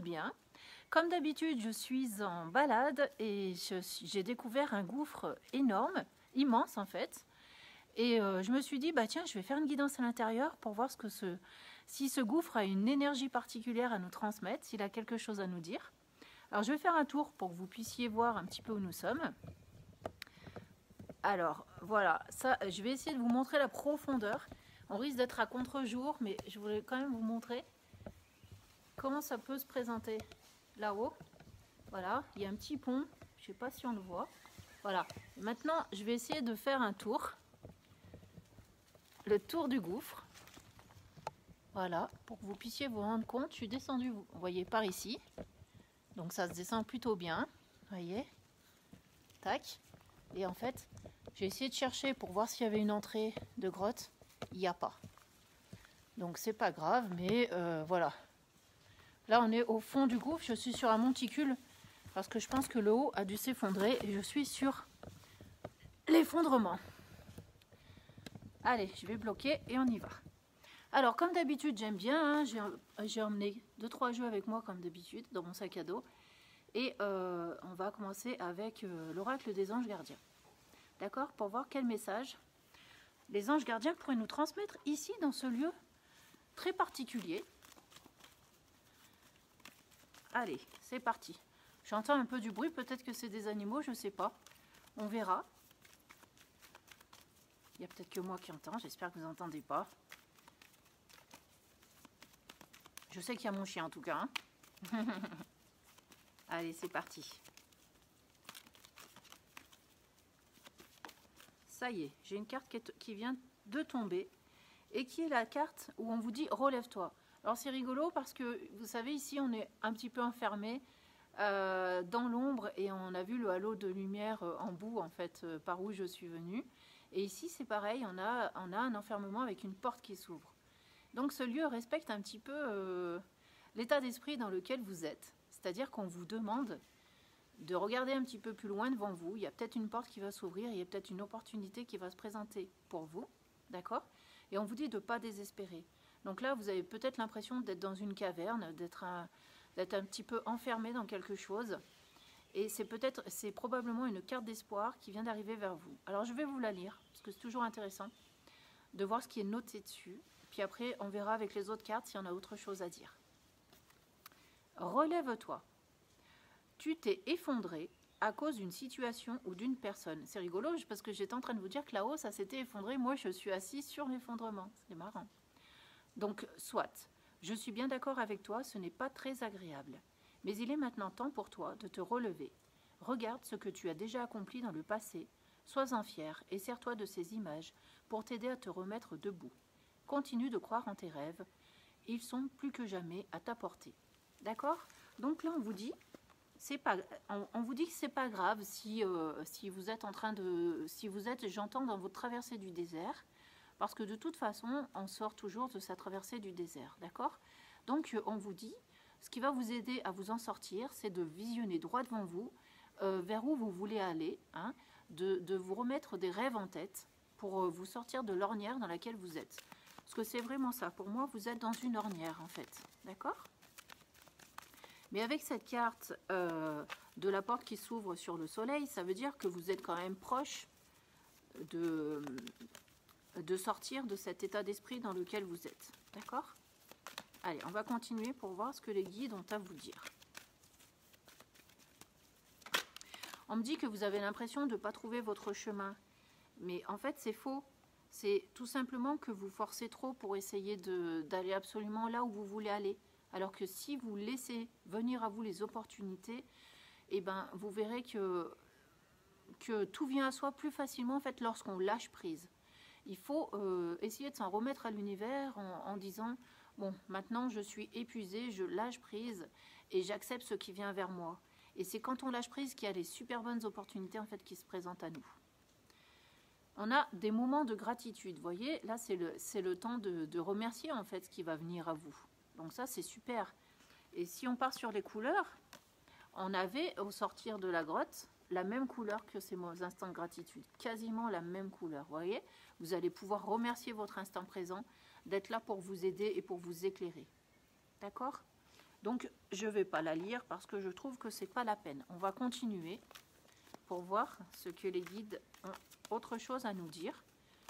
bien. Comme d'habitude, je suis en balade et j'ai découvert un gouffre énorme, immense en fait. Et je me suis dit, bah tiens, je vais faire une guidance à l'intérieur pour voir si ce gouffre a une énergie particulière à nous transmettre, s'il a quelque chose à nous dire. Alors je vais faire un tour pour que vous puissiez voir un petit peu où nous sommes. Alors voilà, ça, je vais essayer de vous montrer la profondeur. On risque d'être à contre-jour, mais je voulais quand même vous montrer comment ça peut se présenter là-haut. Voilà, il y a un petit pont, je ne sais pas si on le voit. Voilà, maintenant je vais essayer de faire un tour. Le tour du gouffre. Voilà, pour que vous puissiez vous rendre compte, je suis descendue, vous voyez, par ici. Donc ça se descend plutôt bien, vous voyez. Tac. Et en fait, j'ai essayé de chercher pour voir s'il y avait une entrée de grotte. Il n'y a pas. Donc c'est pas grave, mais voilà. Là, on est au fond du gouffre. Je suis sur un monticule parce que je pense que le haut a dû s'effondrer et je suis sur l'effondrement. Allez, je vais bloquer et on y va. Alors, comme d'habitude, j'aime bien. Hein, j'ai emmené 2-3 jeux avec moi, comme d'habitude, dans mon sac à dos. Et on va commencer avec l'oracle des anges gardiens. D'accord? Pour voir quel message les anges gardiens pourraient nous transmettre ici, dans ce lieu très particulier. Allez, c'est parti. J'entends un peu du bruit, peut-être que c'est des animaux, je ne sais pas. On verra. Il y a peut-être que moi qui entends, j'espère que vous n'entendez pas. Je sais qu'il y a mon chien en tout cas. Hein. Allez, c'est parti. Ça y est, j'ai une carte qui vient de tomber et qui est la carte où on vous dit relève-toi. Alors c'est rigolo parce que vous savez ici on est un petit peu enfermé dans l'ombre et on a vu le halo de lumière en bout en fait par où je suis venue. Et ici c'est pareil, on a un enfermement avec une porte qui s'ouvre. Donc ce lieu respecte un petit peu l'état d'esprit dans lequel vous êtes. C'est-à-dire qu'on vous demande de regarder un petit peu plus loin devant vous. Il y a peut-être une porte qui va s'ouvrir, il y a peut-être une opportunité qui va se présenter pour vous. D'accord? Et on vous dit de ne pas désespérer. Donc là, vous avez peut-être l'impression d'être dans une caverne, d'être un petit peu enfermé dans quelque chose. Et c'est probablement une carte d'espoir qui vient d'arriver vers vous. Alors je vais vous la lire, parce que c'est toujours intéressant de voir ce qui est noté dessus. Puis après, on verra avec les autres cartes s'il y en a autre chose à dire. Relève-toi. Tu t'es effondré à cause d'une situation ou d'une personne. C'est rigolo parce que j'étais en train de vous dire que là-haut, ça s'était effondré. Moi, je suis assise sur l'effondrement. C'est marrant. Donc, soit, je suis bien d'accord avec toi, ce n'est pas très agréable. Mais il est maintenant temps pour toi de te relever. Regarde ce que tu as déjà accompli dans le passé. Sois-en fier et sers-toi de ces images pour t'aider à te remettre debout. Continue de croire en tes rêves. Ils sont plus que jamais à ta portée. D'accord? Donc là, on vous dit... on vous dit que c'est pas grave si vous êtes j'entends, dans votre traversée du désert, parce que de toute façon, on sort toujours de sa traversée du désert, d'accord? Donc, on vous dit, ce qui va vous aider à vous en sortir, c'est de visionner droit devant vous, vers où vous voulez aller, hein, de vous remettre des rêves en tête pour vous sortir de l'ornière dans laquelle vous êtes. Parce que c'est vraiment ça, pour moi, vous êtes dans une ornière, en fait, d'accord? Mais avec cette carte de la porte qui s'ouvre sur le soleil, ça veut dire que vous êtes quand même proche de sortir de cet état d'esprit dans lequel vous êtes. D'accord? Allez, on va continuer pour voir ce que les guides ont à vous dire. On me dit que vous avez l'impression de ne pas trouver votre chemin. Mais en fait, c'est faux. C'est tout simplement que vous forcez trop pour essayer d'aller absolument là où vous voulez aller. Alors que si vous laissez venir à vous les opportunités, eh ben, vous verrez que tout vient à soi plus facilement en fait, lorsqu'on lâche prise. Il faut essayer de s'en remettre à l'univers en disant « Bon, maintenant je suis épuisée, je lâche prise et j'accepte ce qui vient vers moi. » Et c'est quand on lâche prise qu'il y a les super bonnes opportunités en fait, qui se présentent à nous. On a des moments de gratitude. Vous voyez, là c'est le temps de remercier en fait ce qui va venir à vous. Donc ça, c'est super. Et si on part sur les couleurs, on avait, au sortir de la grotte, la même couleur que ces instants de gratitude. Quasiment la même couleur, vous voyez? Vous allez pouvoir remercier votre instant présent d'être là pour vous aider et pour vous éclairer. D'accord? Donc, je ne vais pas la lire parce que je trouve que c'est pas la peine. On va continuer pour voir ce que les guides ont autre chose à nous dire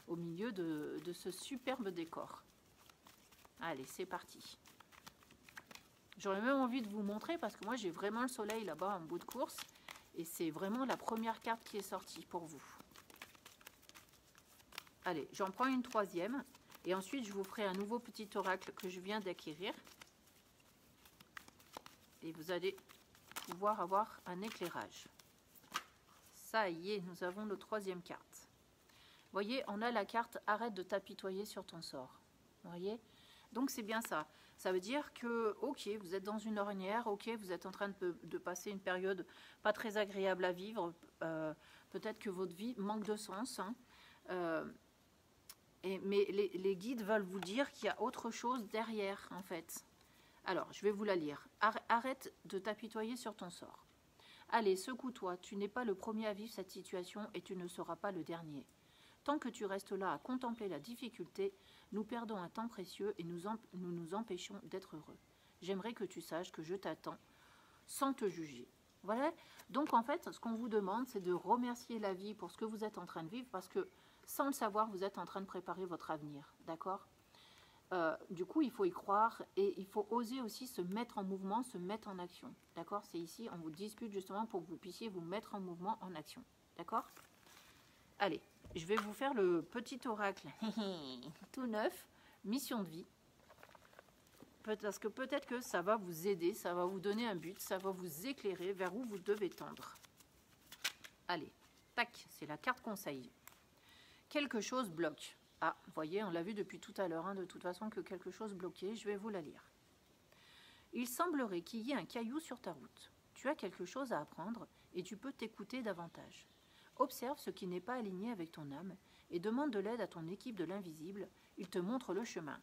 au milieu de ce superbe décor. Allez, c'est parti. J'aurais même envie de vous montrer parce que moi, j'ai vraiment le soleil là-bas en bout de course. Et c'est vraiment la première carte qui est sortie pour vous. Allez, j'en prends une troisième. Et ensuite, je vous ferai un nouveau petit oracle que je viens d'acquérir. Et vous allez pouvoir avoir un éclairage. Ça y est, nous avons notre troisième carte. Vous voyez, on a la carte « Arrête de t'apitoyer sur ton sort ». Vous voyez? Donc, c'est bien ça. Ça veut dire que, ok, vous êtes dans une ornière, ok, vous êtes en train de passer une période pas très agréable à vivre. Peut-être que votre vie manque de sens. Hein. Mais les guides veulent vous dire qu'il y a autre chose derrière, en fait. Alors, je vais vous la lire. Arrête de t'apitoyer sur ton sort. Allez, secoue-toi, tu n'es pas le premier à vivre cette situation et tu ne seras pas le dernier. Tant que tu restes là à contempler la difficulté, nous perdons un temps précieux et nous nous empêchons d'être heureux. J'aimerais que tu saches que je t'attends sans te juger. Voilà. Donc en fait, ce qu'on vous demande, c'est de remercier la vie pour ce que vous êtes en train de vivre parce que sans le savoir, vous êtes en train de préparer votre avenir. D'accord ? Du coup, il faut y croire et il faut oser aussi se mettre en mouvement, se mettre en action. D'accord? C'est ici, on vous discute justement pour que vous puissiez vous mettre en mouvement, en action. D'accord? Allez, je vais vous faire le petit oracle tout neuf, mission de vie. Parce que peut-être que ça va vous aider, ça va vous donner un but, ça va vous éclairer vers où vous devez tendre. Allez, tac, c'est la carte conseil. Quelque chose bloque. Ah, vous voyez, on l'a vu depuis tout à l'heure, hein, de toute façon, que quelque chose bloquait. Je vais vous la lire. Il semblerait qu'il y ait un caillou sur ta route. Tu as quelque chose à apprendre et tu peux t'écouter davantage. Observe ce qui n'est pas aligné avec ton âme et demande de l'aide à ton équipe de l'invisible. Il te montre le chemin.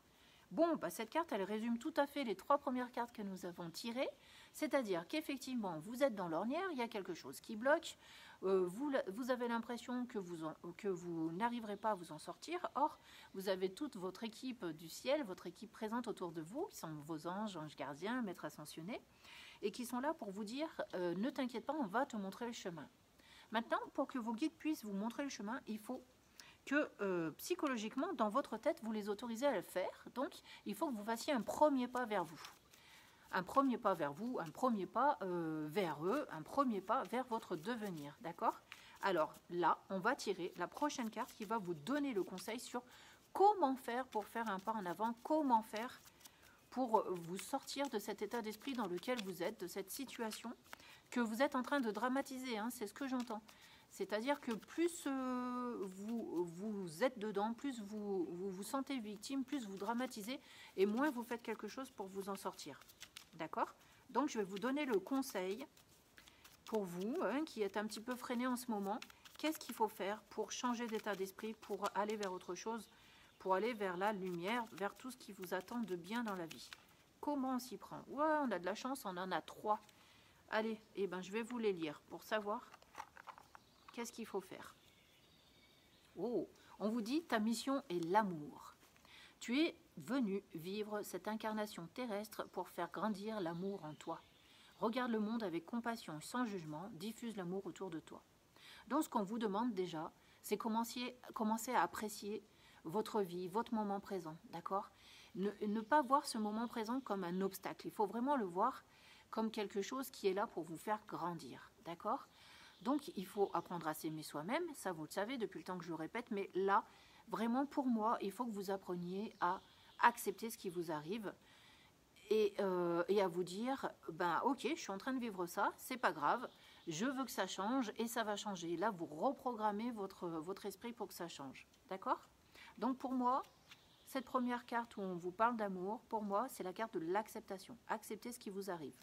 Bon, bah cette carte, elle résume tout à fait les 3 premières cartes que nous avons tirées. C'est-à-dire qu'effectivement, vous êtes dans l'ornière, il y a quelque chose qui bloque. Vous avez l'impression que vous n'arriverez pas à vous en sortir. Or, vous avez toute votre équipe du ciel, votre équipe présente autour de vous, qui sont vos anges, anges gardiens, maîtres ascensionnés, et qui sont là pour vous dire ne t'inquiète pas, on va te montrer le chemin. Maintenant, pour que vos guides puissent vous montrer le chemin, il faut que psychologiquement, dans votre tête, vous les autorisez à le faire. Donc, il faut que vous fassiez un premier pas vers vous. Un premier pas vers vous, un premier pas vers eux, un premier pas vers votre devenir, d'accord? Alors là, on va tirer la prochaine carte qui va vous donner le conseil sur comment faire pour faire un pas en avant, comment faire pour vous sortir de cet état d'esprit dans lequel vous êtes, de cette situation que vous êtes en train de dramatiser, hein, c'est ce que j'entends. C'est-à-dire que plus vous êtes dedans, plus vous sentez victime, plus vous dramatisez et moins vous faites quelque chose pour vous en sortir. D'accord? Donc, je vais vous donner le conseil pour vous, hein, qui êtes un petit peu freiné en ce moment. Qu'est-ce qu'il faut faire pour changer d'état d'esprit, pour aller vers autre chose, pour aller vers la lumière, vers tout ce qui vous attend de bien dans la vie? Comment on s'y prend? Ouais, on a de la chance, on en a 3. Allez, eh ben, je vais vous les lire pour savoir qu'est-ce qu'il faut faire. Oh, on vous dit, ta mission est l'amour. Tu es venu vivre cette incarnation terrestre pour faire grandir l'amour en toi. Regarde le monde avec compassion, sans jugement, diffuse l'amour autour de toi. Donc ce qu'on vous demande déjà, c'est commencer à apprécier votre vie, votre moment présent, d'accord? Ne pas voir ce moment présent comme un obstacle. Il faut vraiment le voir comme quelque chose qui est là pour vous faire grandir, d'accord? Donc il faut apprendre à s'aimer soi-même, ça vous le savez depuis le temps que je le répète, mais là, vraiment, pour moi, il faut que vous appreniez à accepter ce qui vous arrive et à vous dire, ben ok, je suis en train de vivre ça, c'est pas grave, je veux que ça change et ça va changer. Là, vous reprogrammez votre esprit pour que ça change. D'accord? Donc pour moi, cette première carte où on vous parle d'amour, pour moi, c'est la carte de l'acceptation. Accepter ce qui vous arrive.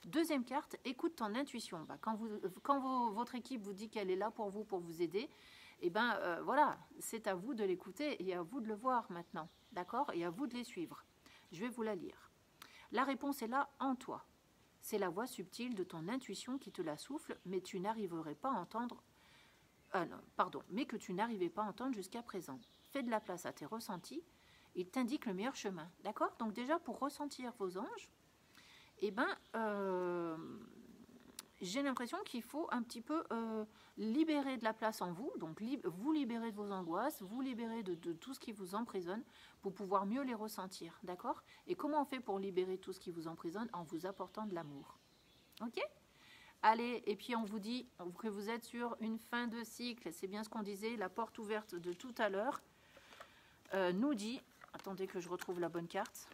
Deuxième carte, écoute ton intuition. Ben, quand votre équipe vous dit qu'elle est là pour vous aider, et ben voilà, c'est à vous de l'écouter et à vous de le voir maintenant, d'accord? Et à vous de les suivre. Je vais vous la lire. La réponse est là en toi. C'est la voix subtile de ton intuition qui te la souffle, mais tu n'arriverais pas à entendre. Mais que tu n'arrivais pas à entendre jusqu'à présent. Fais de la place à tes ressentis. Il t'indique le meilleur chemin, d'accord? Donc déjà pour ressentir vos anges, eh ben, j'ai l'impression qu'il faut un petit peu libérer de la place en vous, donc vous libérer de vos angoisses, vous libérer de tout ce qui vous emprisonne pour pouvoir mieux les ressentir, d'accord? Et comment on fait pour libérer tout ce qui vous emprisonne? En vous apportant de l'amour, ok? Allez, et puis on vous dit que vous êtes sur une fin de cycle, c'est bien ce qu'on disait, la porte ouverte de tout à l'heure nous dit, attendez que je retrouve la bonne carte,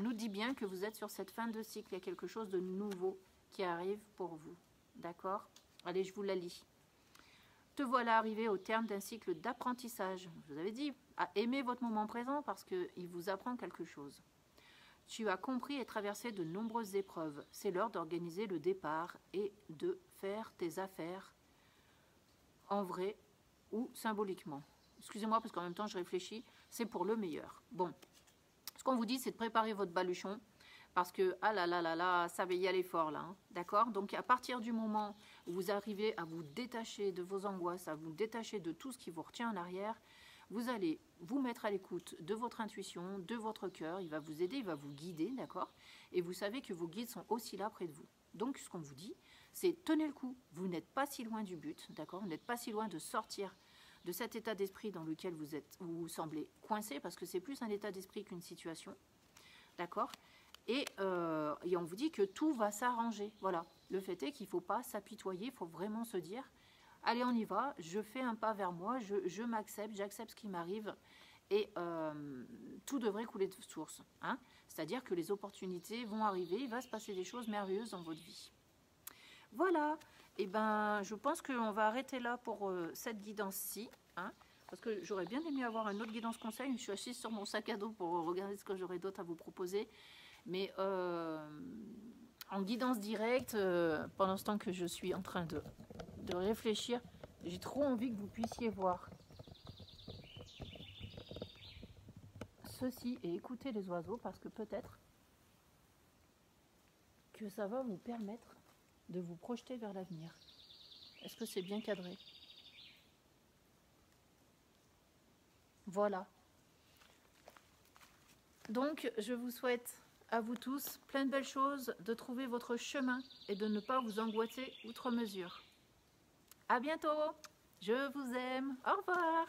nous dit bien que vous êtes sur cette fin de cycle, il y a quelque chose de nouveau qui arrive pour vous, d'accord? Allez, je vous la lis. Te voilà arrivé au terme d'un cycle d'apprentissage. Je vous avais dit, à aimer votre moment présent parce qu'il vous apprend quelque chose. Tu as compris et traversé de nombreuses épreuves. C'est l'heure d'organiser le départ et de faire tes affaires en vrai ou symboliquement. Excusez-moi parce qu'en même temps je réfléchis, c'est pour le meilleur. Bon, ce qu'on vous dit c'est de préparer votre baluchon parce que, ah là là là là, ça va y aller fort là, hein, d'accord? Donc à partir du moment où vous arrivez à vous détacher de vos angoisses, à vous détacher de tout ce qui vous retient en arrière, vous allez vous mettre à l'écoute de votre intuition, de votre cœur, il va vous aider, il va vous guider, d'accord? Et vous savez que vos guides sont aussi là près de vous. Donc ce qu'on vous dit, c'est tenez le coup, vous n'êtes pas si loin du but, d'accord? Vous n'êtes pas si loin de sortir de cet état d'esprit dans lequel vous semblez coincé, parce que c'est plus un état d'esprit qu'une situation, d'accord? Et on vous dit que tout va s'arranger, voilà. Le fait est qu'il ne faut pas s'apitoyer, il faut vraiment se dire, allez on y va, je fais un pas vers moi, je m'accepte, j'accepte ce qui m'arrive, et tout devrait couler de source, hein? C'est-à-dire que les opportunités vont arriver, il va se passer des choses merveilleuses dans votre vie. Voilà, et ben je pense qu'on va arrêter là pour cette guidance-ci, hein, parce que j'aurais bien aimé avoir un autre guidance conseil, je suis assise sur mon sac à dos pour regarder ce que j'aurais d'autre à vous proposer, mais en guidance directe, pendant ce temps que je suis en train de réfléchir, j'ai trop envie que vous puissiez voir ceci et écouter les oiseaux, parce que peut-être que ça va vous permettre de vous projeter vers l'avenir. Est-ce que c'est bien cadré? Voilà. Donc, je vous souhaite à vous tous plein de belles choses, de trouver votre chemin et de ne pas vous angoisser outre mesure. À bientôt. Je vous aime. Au revoir.